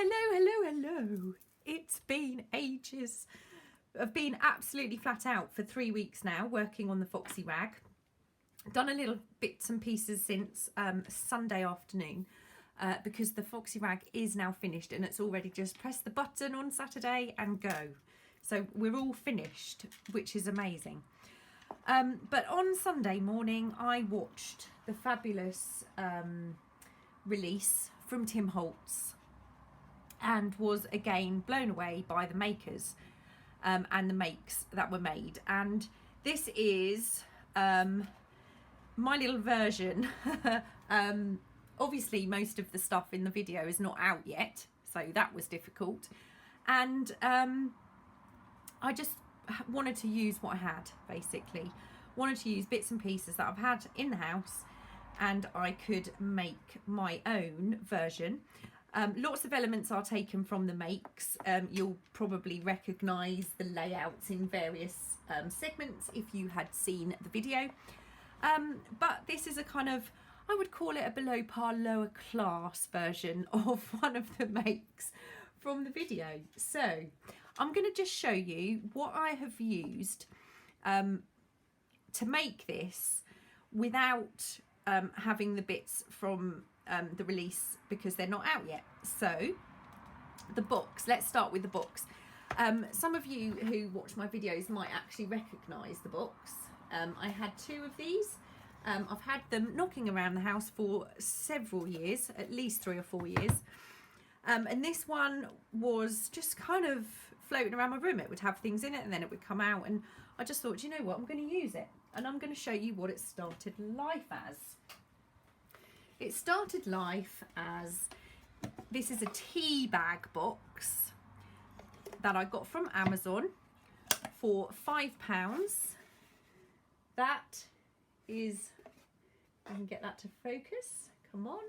Hello. It's been ages. I've been absolutely flat out for 3 weeks now working on the Foxy Rag. Done a little bits and pieces since Sunday afternoon because the Foxy Rag is now finished and it's already just press the button on Saturday and go. So we're all finished, which is amazing. But on Sunday morning, I watched the fabulous release from Tim Holtz and was again blown away by the makers and the makes that were made. And this is my little version. Obviously most of the stuff in the video is not out yet, so that was difficult. And I just wanted to use what I had, basically. Wanted to use bits and pieces that I've had in the house and I could make my own version. Lots of elements are taken from the makes. You'll probably recognise the layouts in various segments if you had seen the video. But this is a kind of, I would call it a below par, lower class version of one of the makes from the video. So I'm going to just show you what I have used to make this without having the bits from the release because they're not out yet. So the box, let's start with the box. Some of you who watch my videos might actually recognise the box. I had 2 of these. I've had them knocking around the house for several years, at least 3 or 4 years. And this one was just kind of floating around my room. It would have things in it and then it would come out, and I just thought, you know what, I'm going to use it and I'm going to show you what it started life as. It started life as, this is a tea bag box that I got from Amazon for £5. That is, I can get that to focus, come on.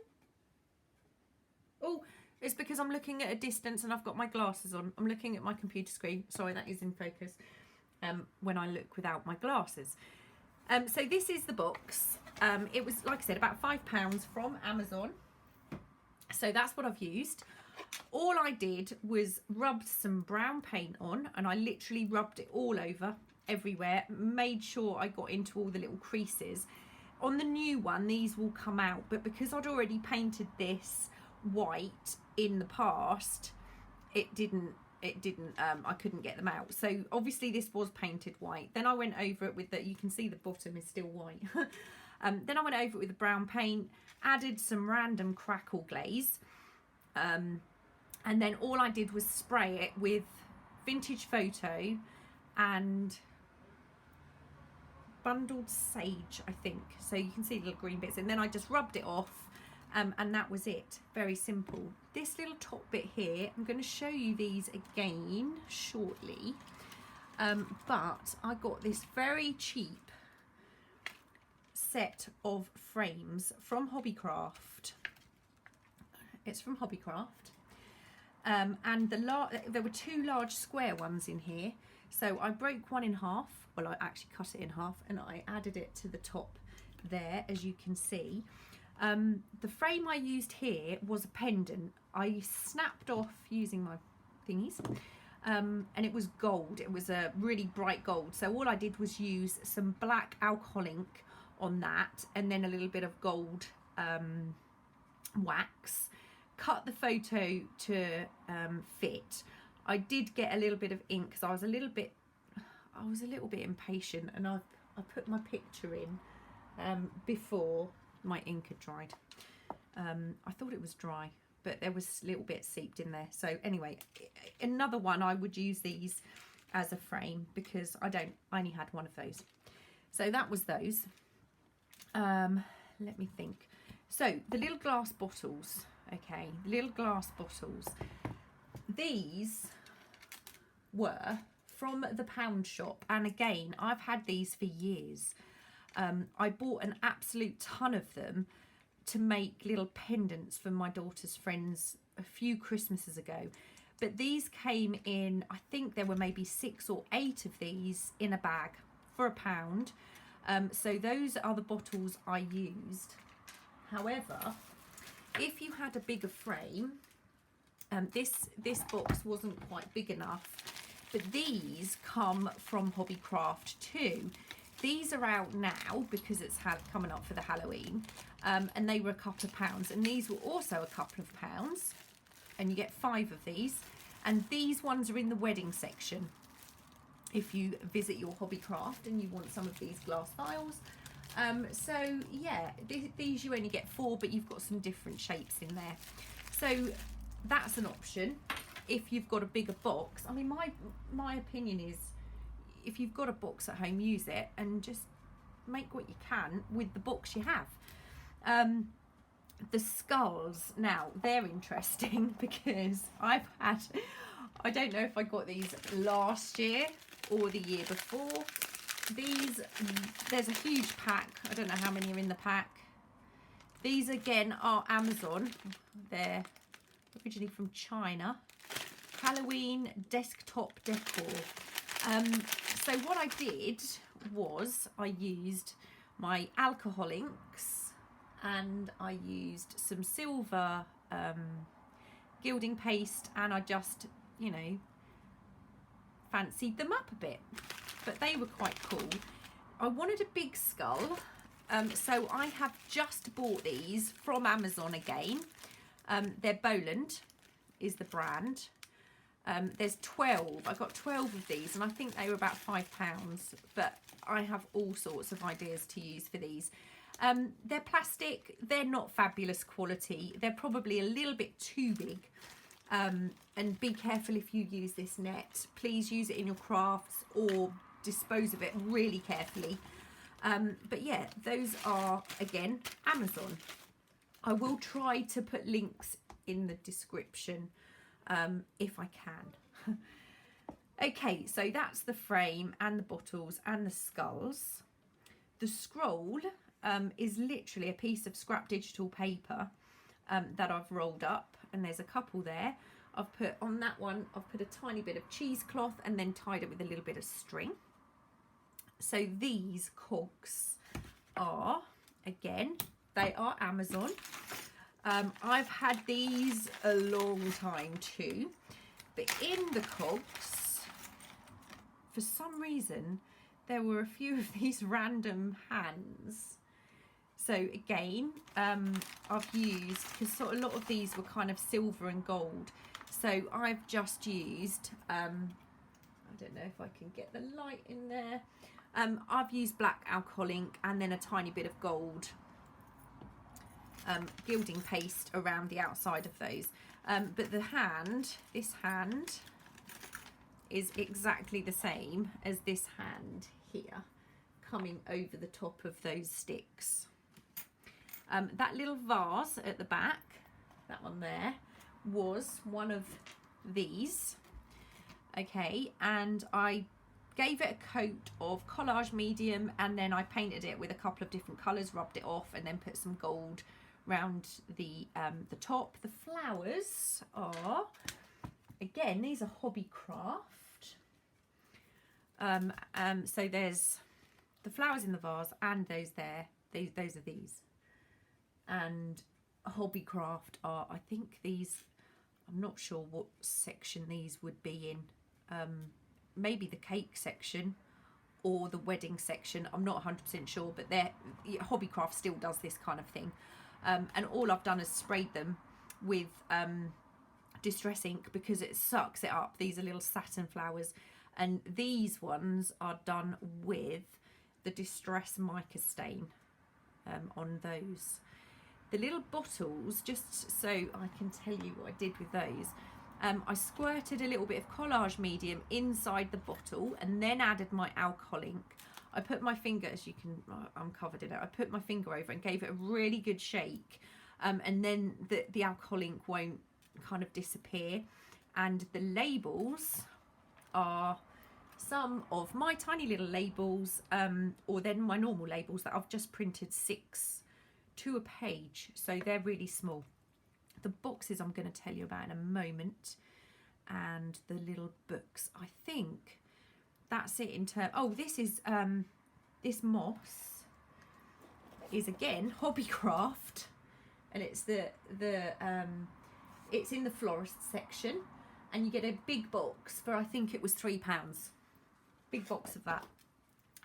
Oh, it's because I'm looking at a distance and I've got my glasses on. I'm looking at my computer screen. Sorry, that is in focus when I look without my glasses. So this is the box. It was, like I said, about £5 from Amazon. So that's what I've used. All I did was rubbed some brown paint on, and I literally rubbed it all over, everywhere. Made sure I got into all the little creases. On the new one, these will come out, but because I'd already painted this white in the past, I couldn't get them out. So obviously this was painted white. Then I went over it with the, you can see the bottom is still white. Then I went over it with the brown paint, added some random crackle glaze, and then all I did was spray it with Vintage Photo and bundled sage, I think. So you can see the little green bits, and then I just rubbed it off. And that was it. Very simple. This little top bit here, I'm going to show you these again shortly. But I got this very cheap set of frames from Hobbycraft. It's from Hobbycraft. And there were 2 large square ones in here. So I broke one in half. Well, I actually cut it in half and I added it to the top there, as you can see. The frame I used here was a pendant. I snapped off using my thingies, and it was gold. It was a really bright gold. So all I did was use some black alcohol ink on that, and then a little bit of gold wax. Cut the photo to fit. I did get a little bit of ink because I was a little bit impatient, and I put my picture in before my ink had dried. I thought it was dry, but there was a little bit seeped in there. So anyway, another one, I would use these as a frame because I only had one of those. So that was those. Let me think. So the little glass bottles, okay, the little glass bottles. These were from the pound shop, and again, I've had these for years. I bought an absolute ton of them to make little pendants for my daughter's friends a few Christmases ago. But these came in, I think there were maybe 6 or 8 of these in a bag for £1. So those are the bottles I used. However, if you had a bigger frame, This box wasn't quite big enough, but these come from Hobbycraft too. These are out now because it's coming up for the Halloween, and they were a couple of pounds, and these were also a couple of pounds, and you get 5 of these. And these ones are in the wedding section if you visit your Hobbycraft and you want some of these glass vials. So yeah, these you only get 4, but you've got some different shapes in there. So that's an option if you've got a bigger box. I mean, my opinion is, if you've got a box at home, use it and just make what you can with the box you have. The skulls, now they're interesting because I don't know if I got these last year or the year before. There's a huge pack. I don't know how many are in the pack. These again are Amazon. They're originally from China. Halloween desktop decor. So what I did was I used my alcohol inks, and I used some silver gilding paste, and I just, you know, fancied them up a bit, but they were quite cool. I wanted a big skull, so I have just bought these from Amazon again. They're Boland is the brand. There's 12. I got 12 of these, and I think they were about £5, but I have all sorts of ideas to use for these. They're plastic. They're not fabulous quality. They're probably a little bit too big. And be careful if you use this net. Please use it in your crafts or dispose of it really carefully. But yeah, those are, again, Amazon. I will try to put links in the description if I can. Okay, so that's the frame and the bottles and the skulls. The scroll is literally a piece of scrap digital paper that I've rolled up, and there's a couple there. I've put on that one, I've put a tiny bit of cheesecloth and then tied it with a little bit of string. So these cogs are, again, they are Amazon. I've had these a long time too, but in the cogs, for some reason, there were a few of these random hands. So again, I've used, because a lot of these were kind of silver and gold, so I've just used, I don't know if I can get the light in there, I've used black alcohol ink and then a tiny bit of gold gilding paste around the outside of those. But the hand, this hand, is exactly the same as this hand here, coming over the top of those sticks. That little vase at the back, that one there, was one of these. Okay, and I gave it a coat of collage medium, and then I painted it with a couple of different colours, rubbed it off, and then put some gold round the top. The flowers are, again, these are Hobbycraft. So there's the flowers in the vase and those there. Those are these. And Hobbycraft are, I think these, I'm not sure what section these would be in. Maybe the cake section or the wedding section. I'm not 100% sure, but Hobbycraft still does this kind of thing. And all I've done is sprayed them with distress ink because it sucks it up. These are little satin flowers, and these ones are done with the distress mica stain on those. The little bottles, just so I can tell you what I did with those, I squirted a little bit of collage medium inside the bottle and then added my alcohol ink. I put my finger, as you can, I'm covered in it, I put my finger over and gave it a really good shake, and then the alcohol ink won't kind of disappear. And the labels are some of my tiny little labels, or then my normal labels that I've just printed 6 to a page, so they're really small. The boxes I'm going to tell you about in a moment, and the little books. I think that's it in terms. Oh, this is this moss is again Hobbycraft, and it's it's in the florist section, and you get a big box for, I think it was £3. Big box of that.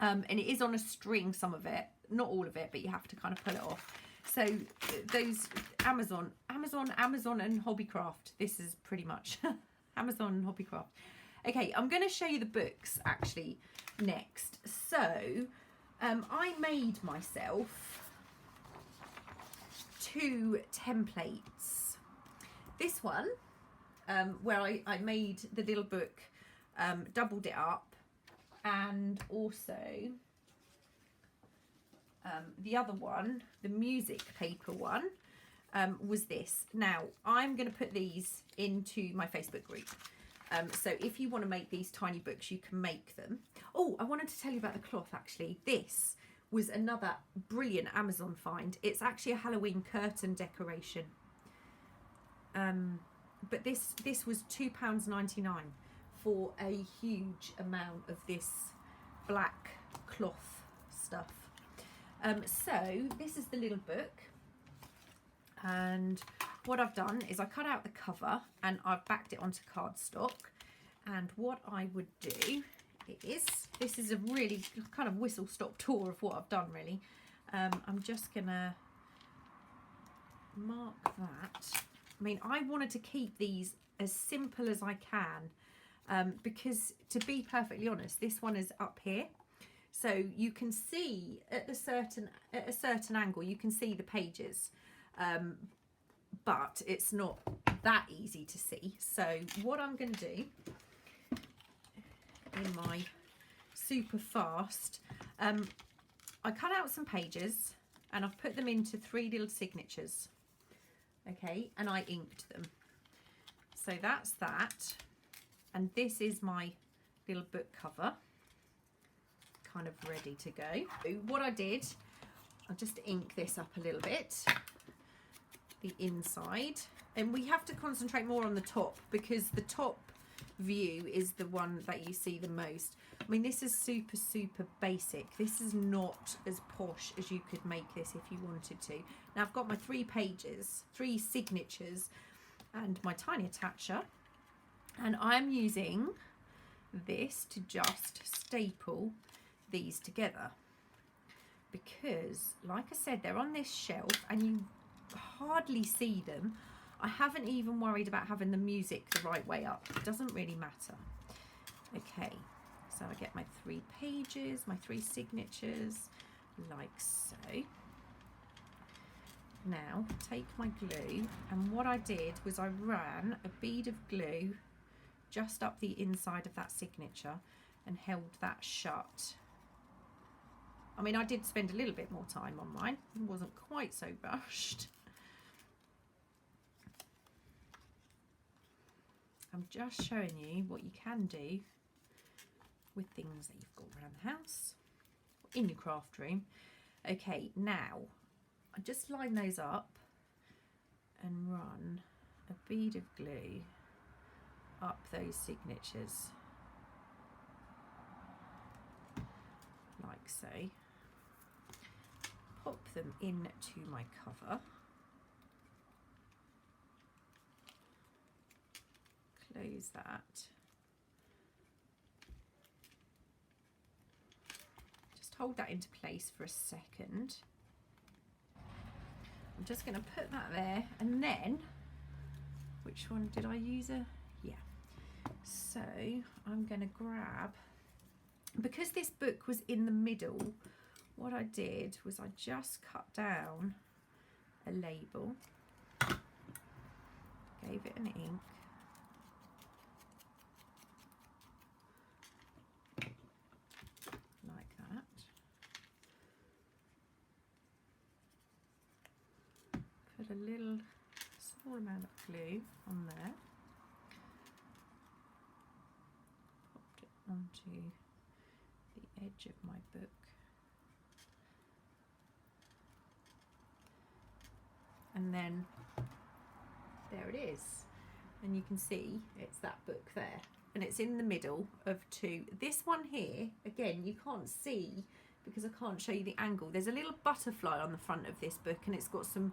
And it is on a string, some of it, not all of it, but you have to kind of pull it off. So those Amazon and Hobbycraft, this is pretty much Amazon and Hobbycraft. Okay, I'm going to show you the books actually next. So I made myself 2 templates. This one, where I made the little book, doubled it up, and also the other one, the music paper one, was this. Now, I'm going to put these into my Facebook group. So if you want to make these tiny books, you can make them. Oh, I wanted to tell you about the cloth, actually. This was another brilliant Amazon find. It's actually a Halloween curtain decoration. But this was £2.99 for a huge amount of this black cloth stuff. So this is the little book, and what I've done is I cut out the cover and I've backed it onto cardstock. And what I would do is, this is a really kind of whistle stop tour of what I've done really. I'm just gonna mark that. I mean, I wanted to keep these as simple as I can, because to be perfectly honest, this one is up here. So you can see at a certain angle, you can see the pages, but it's not that easy to see. So what I'm going to do in my super fast, I cut out some pages and I've put them into 3 little signatures. Okay, and I inked them. So that's that. And this is my little book cover, kind of ready to go. What I did, I'll just ink this up a little bit, the inside, and we have to concentrate more on the top because the top view is the one that you see the most. I mean, this is super basic. This is not as posh as you could make this if you wanted to. Now I've got my 3 pages, 3 signatures, and my tiny attacher, and I'm using this to just staple these together because, like I said, they're on this shelf and you hardly see them. I haven't even worried about having the music the right way up. It doesn't really matter. Okay, so I get my 3 pages, my 3 signatures, like so. Now take my glue, and what I did was I ran a bead of glue just up the inside of that signature and held that shut. I mean, I did spend a little bit more time on mine. It wasn't quite so rushed. I'm just showing you what you can do with things that you've got around the house, in your craft room. Okay, now I just line those up and run a bead of glue up those signatures, like so. Pop them into my cover. Close that. Just hold that into place for a second. I'm just going to put that there, and then, which one did I use? Yeah. So I'm going to grab, because this book was in the middle, what I did was I just cut down a label, gave it an ink, like that. Put a little small amount of glue on there. Popped it onto the edge of my book. And then there it is. And you can see it's that book there. And it's in the middle of 2. This one here, again, you can't see because I can't show you the angle. There's a little butterfly on the front of this book, and it's got some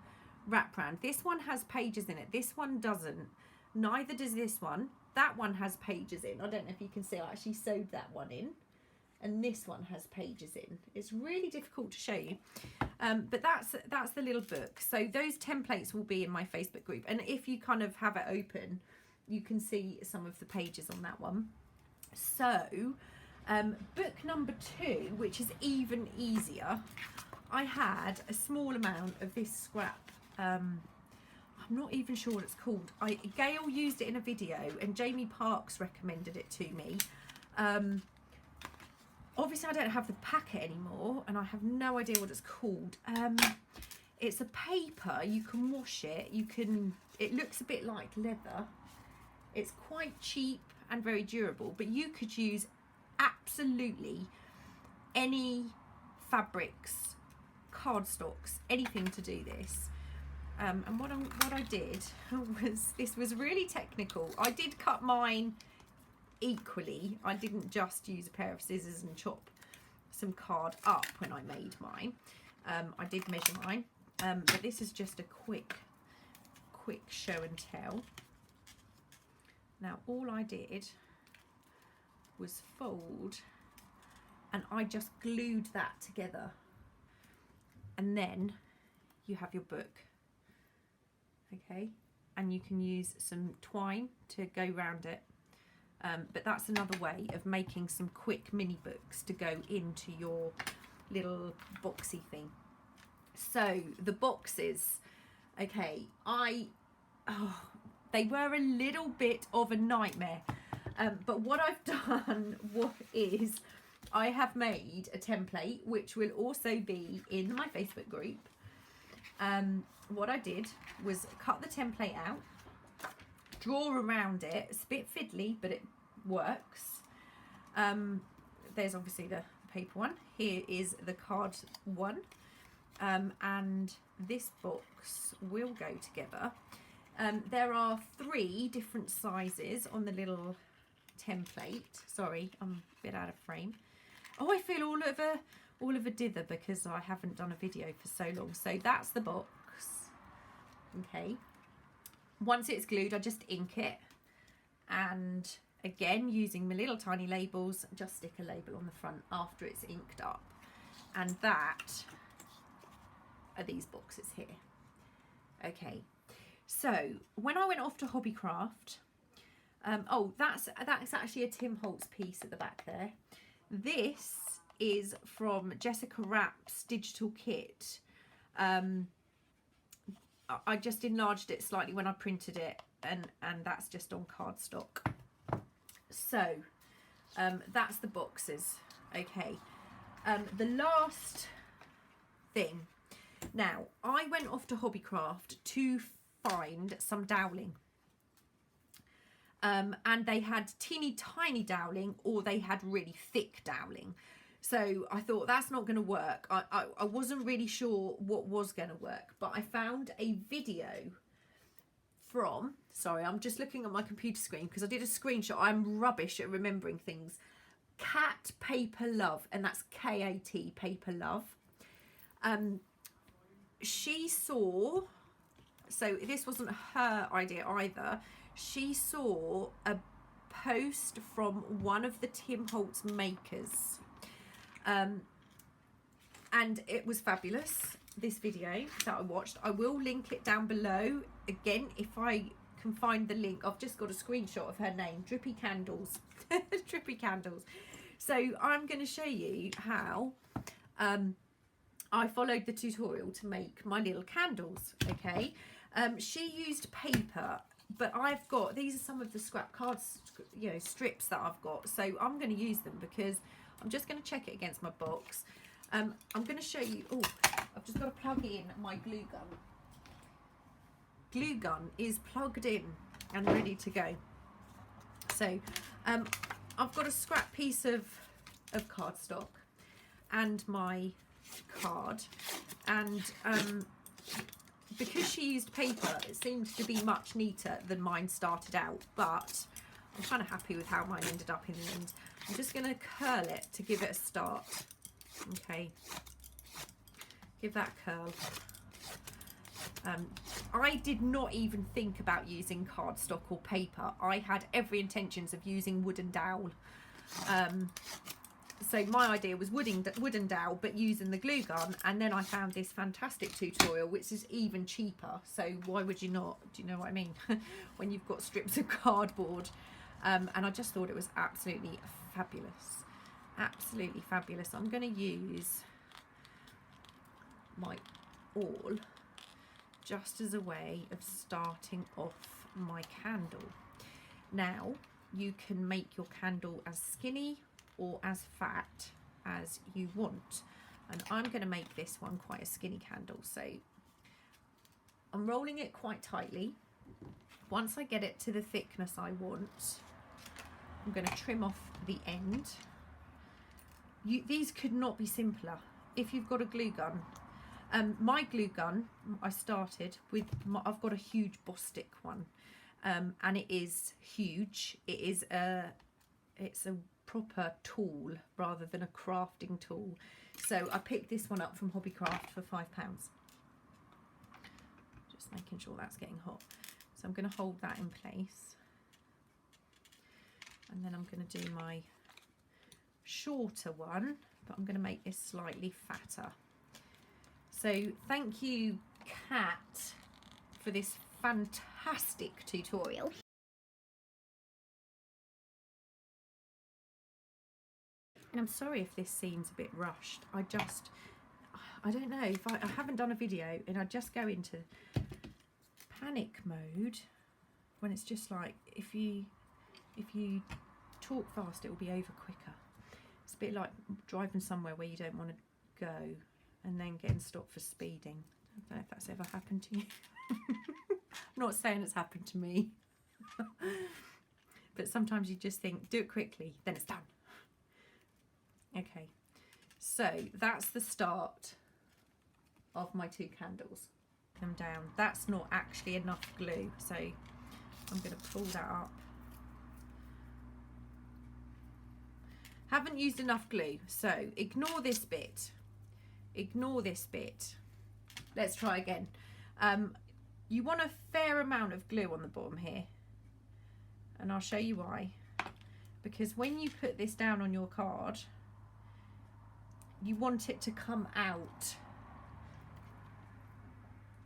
wraparound. This one has pages in it. This one doesn't. Neither does this one. That one has pages in. I don't know if you can see. I actually sewed that one in. And this one has pages in. It's really difficult to show you. But that's the little book. So those templates will be in my Facebook group. And if you kind of have it open, you can see some of the pages on that one. So book number 2, which is even easier, I had a small amount of this scrap. I'm not even sure what it's called. Gail used it in a video and Jamie Parks recommended it to me. Obviously I don't have the packet anymore and I have no idea what it's called. It's a paper, you can wash it, it looks a bit like leather. It's quite cheap and very durable, but you could use absolutely any fabrics, cardstocks, anything to do this. And what I did was, this was really technical. I did cut mine equally. I didn't just use a pair of scissors and chop some card up when I made mine. I did measure mine, but this is just a quick show and tell. Now all I did was fold and I just glued that together, and then you have your book. Okay, and you can use some twine to go round it. But that's another way of making some quick mini books to go into your little boxy thing. So the boxes, okay, they were a little bit of a nightmare. But what I've done is I have made a template, which will also be in my Facebook group. What I did was cut the template out, draw around it. It's a bit fiddly, but it works. There's obviously the paper one. Here is the card one. And this box will go together. There are 3 different sizes on the little template. Sorry, I'm a bit out of frame. Oh, I feel all of a dither because I haven't done a video for so long. So that's the box. Okay. Once it's glued, I just ink it, and again using my little tiny labels, just stick a label on the front after it's inked up. And that are these boxes here. Okay, so when I went off to Hobbycraft, oh, that's actually a Tim Holtz piece at the back there. This is from Jessica Rapp's digital kit. I just enlarged it slightly when I printed it, and that's just on cardstock. So that's the boxes. Okay, the last thing. Now I went off to Hobbycraft to find some doweling, and they had teeny tiny doweling, or they had really thick doweling. So I thought that's not going to work. I wasn't really sure what was going to work, but I found a video from, sorry, I'm just looking at my computer screen because I did a screenshot. I'm rubbish at remembering things. KatPaperLove, and that's K-A-T, Paper Love. She saw, so this wasn't her idea either. She saw a post from one of the Tim Holtz makers. And it was fabulous, this video that I watched. I will link it down below. Again, if I can find the link, I've just got a screenshot of her name, Drippy Candles. Drippy Candles. So I'm going to show you how I followed the tutorial to make my little candles. Okay, she used paper, but I've got, these are some of the scrap cards, you know, strips that I've got. So I'm going to use them because I'm just going to check it against my box. I'm going to show you, oh, I've just got to plug in my glue gun. Glue gun is plugged in and ready to go. So I've got a scrap piece of cardstock and my card, and because she used paper, it seemed to be much neater than mine started out, but I'm kind of happy with how mine ended up in the end. I'm just going to curl it to give it a start. Okay, give that curl. I did not even think about using cardstock or paper. I had every intentions of using wooden dowel. So my idea was wooden dowel, but using the glue gun. And then I found this fantastic tutorial, which is even cheaper. So why would you not? Do you know what I mean? When you've got strips of cardboard. And I just thought it was absolutely fabulous. Absolutely fabulous. I'm going to use my awl just as a way of starting off my candle. Now you can make your candle as skinny or as fat as you want, and I'm going to make this one quite a skinny candle, so I'm rolling it quite tightly. Once I get it to the thickness I want, I'm going to trim off the end. These could not be simpler if you've got a glue gun. My glue gun, I started with, I've got a huge Bostik one, and it is huge. It's a proper tool rather than a crafting tool. So I picked this one up from Hobbycraft for £5. Just making sure that's getting hot. So I'm going to hold that in place. And then I'm going to do my shorter one, but I'm going to make this slightly fatter. So thank you, Kat, for this fantastic tutorial. And I'm sorry if this seems a bit rushed. I don't know, if I haven't done a video and I just go into panic mode when it's just like, if you talk fast, it will be over quicker. It's a bit like driving somewhere where you don't want to go and then getting stopped for speeding. I don't know if that's ever happened to you. I'm not saying it's happened to me. But sometimes you just think, do it quickly, then it's done. Okay, so that's the start of my 2 candles. Them down. That's not actually enough glue, so I'm going to pull that up. Haven't used enough glue, so ignore this bit. Ignore this bit. Let's try again. You want a fair amount of glue on the bottom here, and I'll show you why. Because when you put this down on your card, you want it to come out.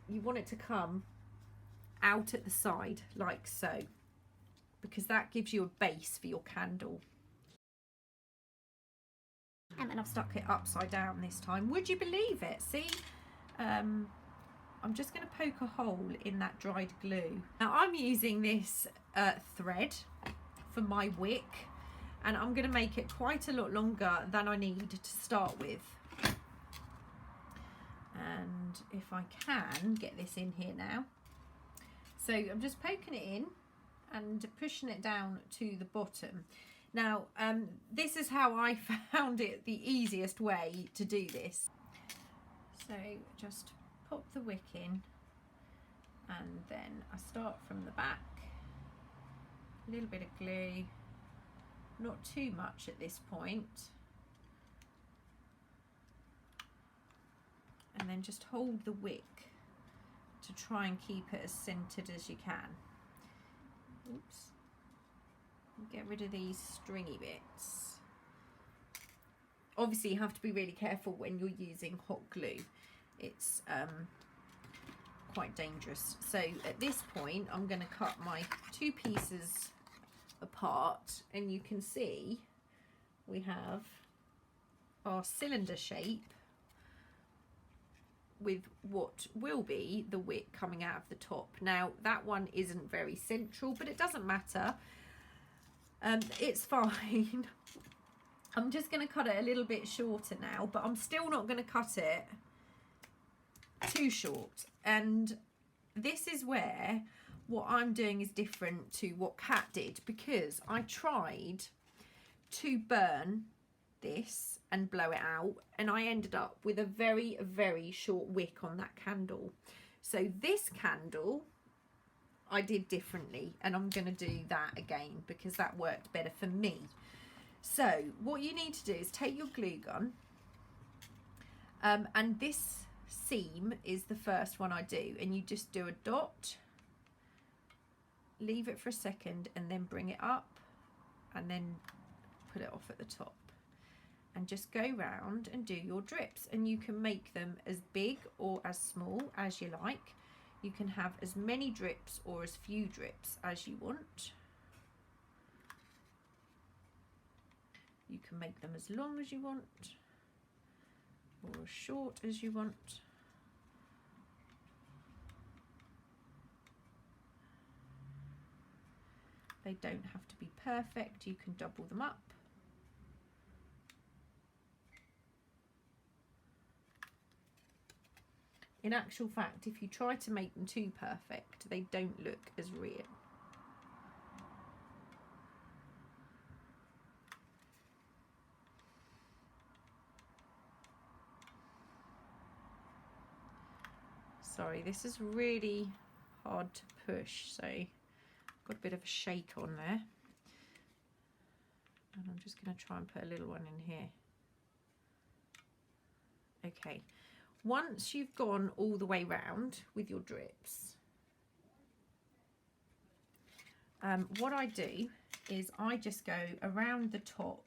You want it to come out at the side, like so, because that gives you a base for your candle. And then I've stuck it upside down this time. Would you believe it? See? I'm just going to poke a hole in that dried glue. Now I'm using this thread for my wick, and I'm going to make it quite a lot longer than I need to start with. And if I can get this in here now. So I'm just poking it in and pushing it down to the bottom. Now, this is how I found it the easiest way to do this. So just pop the wick in, and then I start from the back. A little bit of glue, not too much at this point. And then just hold the wick to try and keep it as centered as you can. Oops. Get rid of these stringy bits. Obviously you have to be really careful when you're using hot glue. It's quite dangerous. So at this point I'm going to cut my 2 pieces apart, and you can see we have our cylinder shape with what will be the wick coming out of the top. Now that one isn't very central, but it doesn't matter. It's fine. I'm just going to cut it a little bit shorter now, but I'm still not going to cut it too short. And this is where what I'm doing is different to what Kat did, because I tried to burn this and blow it out, and I ended up with a very, very short wick on that candle. So this candle I did differently, and I'm going to do that again because that worked better for me. So what you need to do is take your glue gun, and this seam is the first one I do, and you just do a dot, leave it for a second, and then bring it up, and then put it off at the top, and just go round and do your drips. And you can make them as big or as small as you like. You can have as many drips or as few drips as you want. You can make them as long as you want or as short as you want. They don't have to be perfect. You can double them up. In actual fact, if you try to make them too perfect, they don't look as real. Sorry, this is really hard to push, so got a bit of a shake on there. And I'm just going to try and put a little one in here. Okay, once you've gone all the way round with your drips, what I do is I just go around the top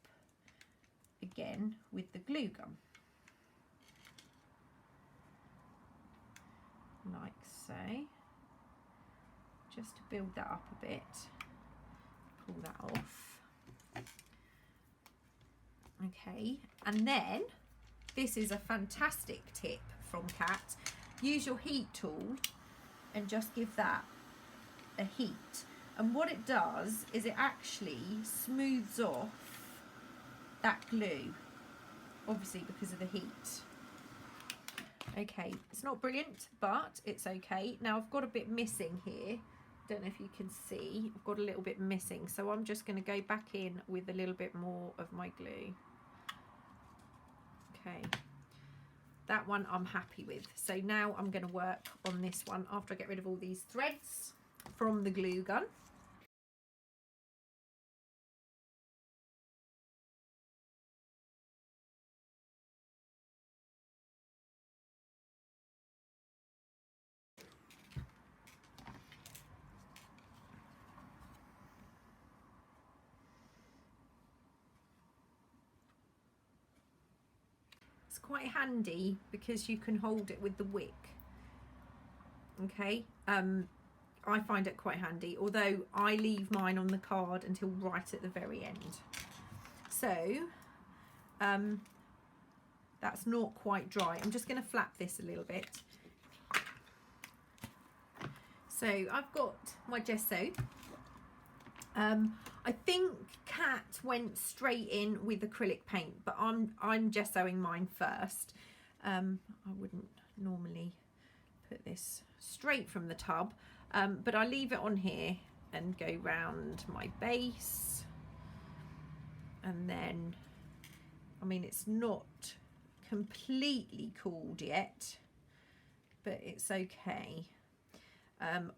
again with the glue gun, like so, just to build that up a bit. Pull that off. Okay, and then this is a fantastic tip from Kat. Use your heat tool and just give that a heat, and what it does is it actually smooths off that glue, obviously because of the heat. Okay, it's not brilliant, but it's okay. Now I've got a bit missing here. Don't know if you can see. I've got a little bit missing, so I'm just going to go back in with a little bit more of my glue. Okay, that one I'm happy with. So now I'm going to work on this one after I get rid of all these threads from the glue gun. Quite handy because you can hold it with the wick. Okay, I find it quite handy, although I leave mine on the card until right at the very end. So that's not quite dry. I'm just going to flap this a little bit. So I've got my gesso. I think Kat went straight in with acrylic paint, but I'm gessoing mine first. I wouldn't normally put this straight from the tub, but I leave it on here and go round my base, and then, I mean, it's not completely cooled yet, but it's okay. I'm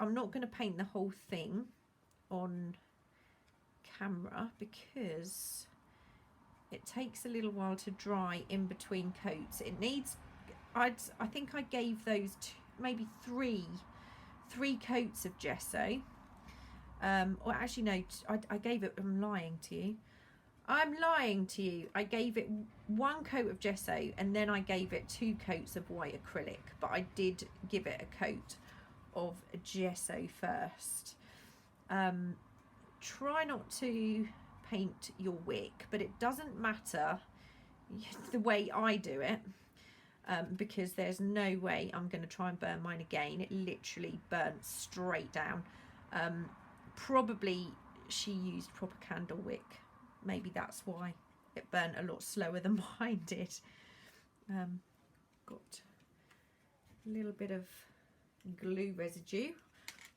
not going to paint the whole thing on camera because it takes a little while to dry in between coats. It needs, I think I gave those maybe three coats of gesso, or actually no, I gave it, I'm lying to you, I gave it 1 coat of gesso and then I gave it 2 coats of white acrylic, but I did give it a coat of gesso first. Try not to paint your wick, but it doesn't matter the way I do it, because there's no way I'm going to try and burn mine again. It literally burnt straight down. Probably she used proper candle wick. Maybe that's why it burnt a lot slower than mine did. Got a little bit of glue residue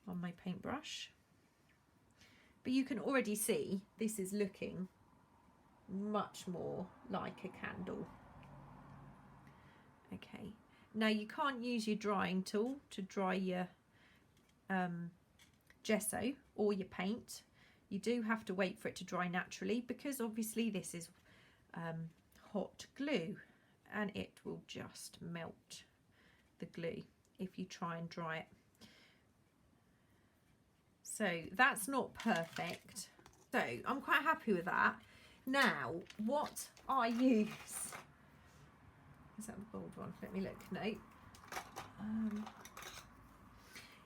on my paintbrush. But you can already see this is looking much more like a candle. Okay, now you can't use your drying tool to dry your gesso or your paint. You do have to wait for it to dry naturally, because obviously this is hot glue. and it will just melt the glue if you try and dry it. So that's not perfect. So I'm quite happy with that. Now, what I use, is that the bold one? Let me look. No.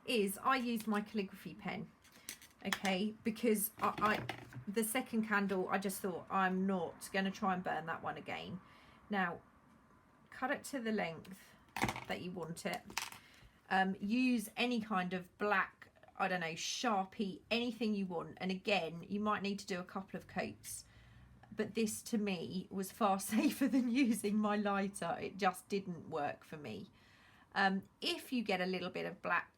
Is I use my calligraphy pen, okay, because the second candle, I just thought I'm not going to try and burn that one again. Now, cut it to the length that you want it. Use any kind of black, I don't know, Sharpie, anything you want. And again, you might need to do a couple of coats. But this to me was far safer than using my lighter. It just didn't work for me. If you get a little bit of black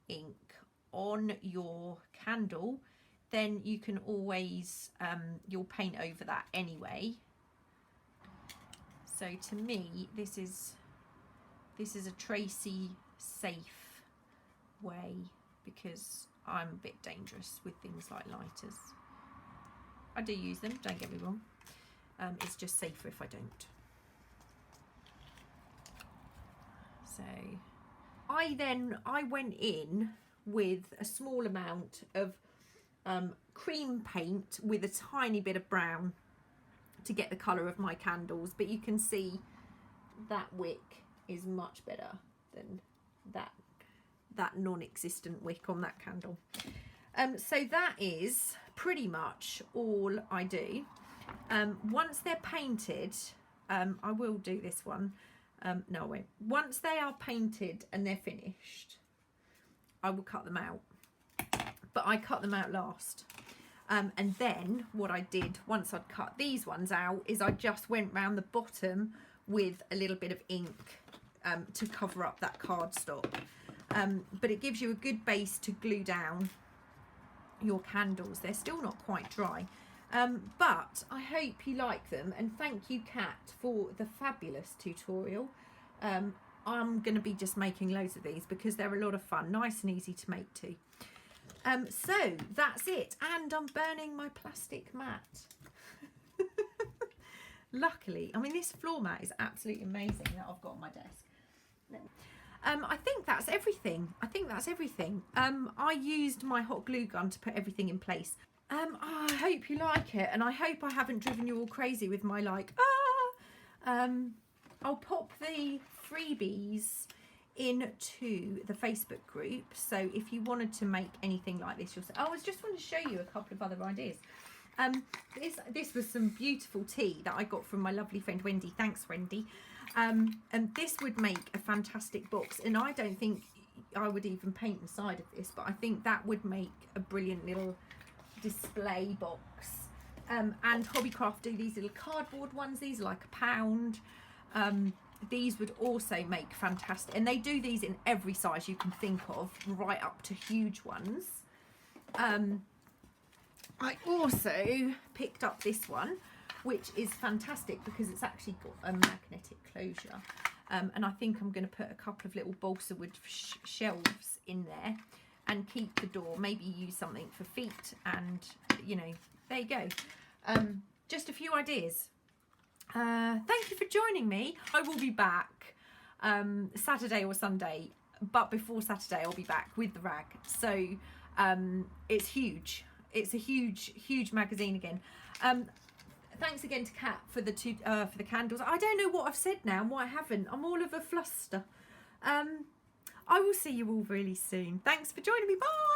ink on your candle, then you can always, you'll paint over that anyway. So to me, this is a Tracie safe way, because I'm a bit dangerous with things like lighters. I do use them, don't get me wrong. It's just safer if I don't. So I went in with a small amount of cream paint with a tiny bit of brown to get the colour of my candles, but you can see that wick is much better than that non-existent wick on that candle. So that is pretty much all I do. Once they're painted, I will do this one. No, I won't. Once they are painted and they're finished, I will cut them out. But I cut them out last. And then what I did once I'd cut these ones out is I just went round the bottom with a little bit of ink to cover up that cardstock. But it gives you a good base to glue down your candles. They're still not quite dry. But I hope you like them, and thank you, Kat, for the fabulous tutorial. I'm going to be just making loads of these because they're a lot of fun, nice and easy to make too. So that's it, and I'm burning my plastic mat. Luckily, I mean, this floor mat is absolutely amazing that I've got on my desk. I think that's everything. I used my hot glue gun to put everything in place. I hope you like it, and I hope I haven't driven you all crazy with my like, I'll pop the freebies into the Facebook group, so if you wanted to make anything like this yourself. I just want to show you a couple of other ideas. This was some beautiful tea that I got from my lovely friend Wendy. Thanks, Wendy. And this would make a fantastic box, and I don't think I would even paint inside of this, but I think that would make a brilliant little display box. And Hobbycraft do these little cardboard ones. These are like £1. These would also make fantastic, and they do these in every size you can think of, right up to huge ones. I also picked up this one, which is fantastic because it's actually got a magnetic closure. And I think I'm going to put a couple of little balsa wood shelves in there and keep the door. Maybe use something for feet, and you know, there you go. Just a few ideas. Thank you for joining me. I will be back Saturday or Sunday, but before Saturday I'll be back with the rag. So it's huge. It's a huge magazine again. Thanks again to Kat for the candles. I don't know what I've said now and what I haven't. I'm all of a fluster. I will see you all really soon. Thanks for joining me. Bye.